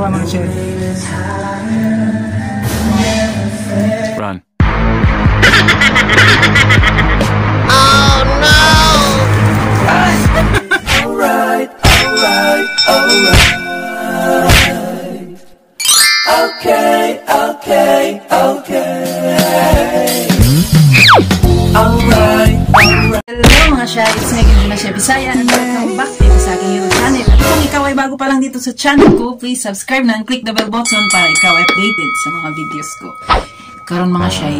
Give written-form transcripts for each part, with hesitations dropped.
Tawa mga shay. Run. Oh no! Alright. Okay. Alright. Hello mga shy, it's me again na siya Bisaya and welcome back dito sa aking YouTube channel. At kung ikaw ay bago pa lang dito sa channel ko, please subscribe na and click the bell button para ikaw ay updated sa mga videos ko. Karon mga shy,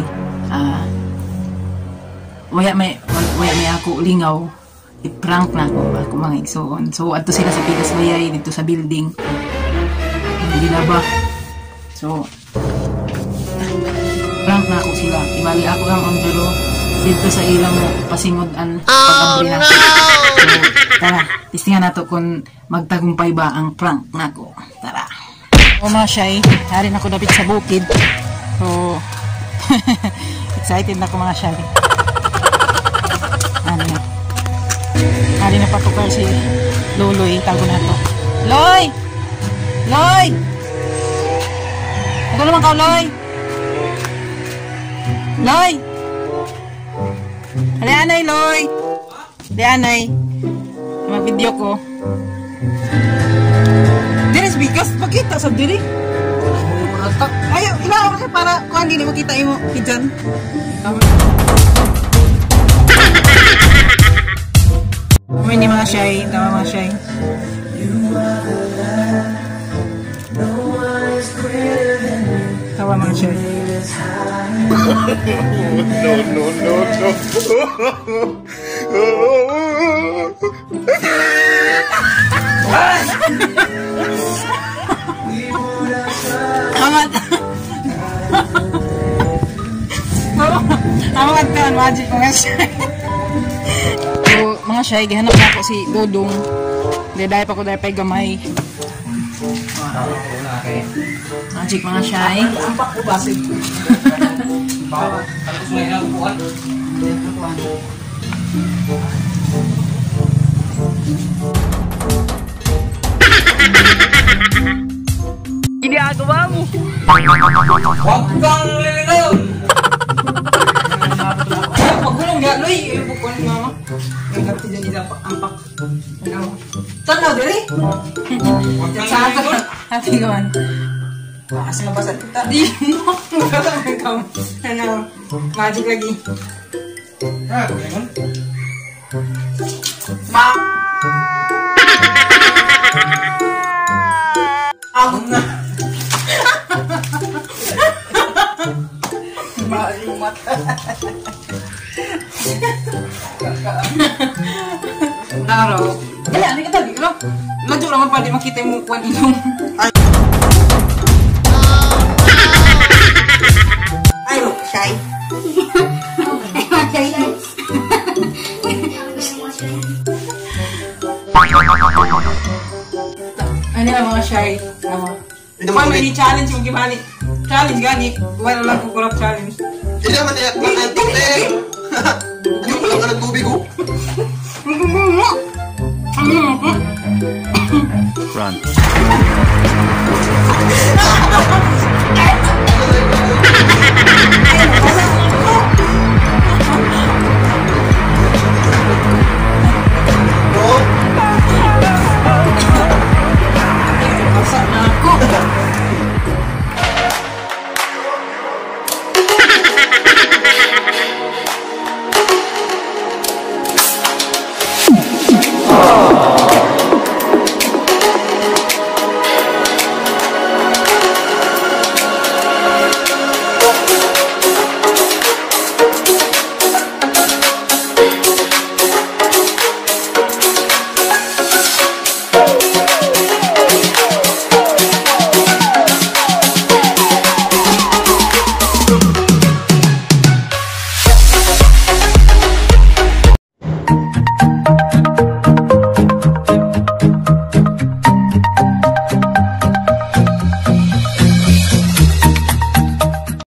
waya may ako lingaw, i-prank na ako mga igsoon. So adto sila sa Pikas Bayay dito sa building. Hindi na ba? So prank na ako sila. Ibali ako lang ang pero dito sa ilang pasingodan pag-abri na. So, tara, tistingan nato kung magtagumpay ba ang prank nako. Tara. O mga shy, harin ako dapit sa bukid. So, excited na ako mga shy. Ano na. Harin na patukar si Loloy. Tago na to. Loy! Loy! Ano naman ka, Loy? Loy! Alianay, Loy! Alianay! Mag-video ko. Dinis bigas, makita sa diri. Ayaw, ilaw kasi para kung hindi mo kita mo pijan. Kami ni mga shy, tama mga shy. Tawa mga shy. Amat ka, magic mga shy. So, mga shy, gihanap na ako si Dodong. Dahil pa ko dahil pa'y gamay. Magic mga shy. Ampak ko basig. Tapos may nakukuhan. Ginagawa mo! Huwag kang lilingayon! Pagulong nga, Loy! Yung bukuan ni Mama. Yung gati dyan ampak. Saan na, Dili? Huwag kang lilingayon! Happy gone. Asa nga basa kita? Di mo! Ano? Magic lagi. Ah, lilingayon? Ma! Ako na! Maayong mata. Araw. Dali, ano ka tali? Ladyo naman pa di makita yung mukuan inyong. Ay, look, shy. Ano na mga shy? Kung may challenge yung gimani. Challenge gani. Wala lang kukurap challenge. Hindi naman iyak na antik na eh! Hindi mo lang ka nagtubig oh! Run.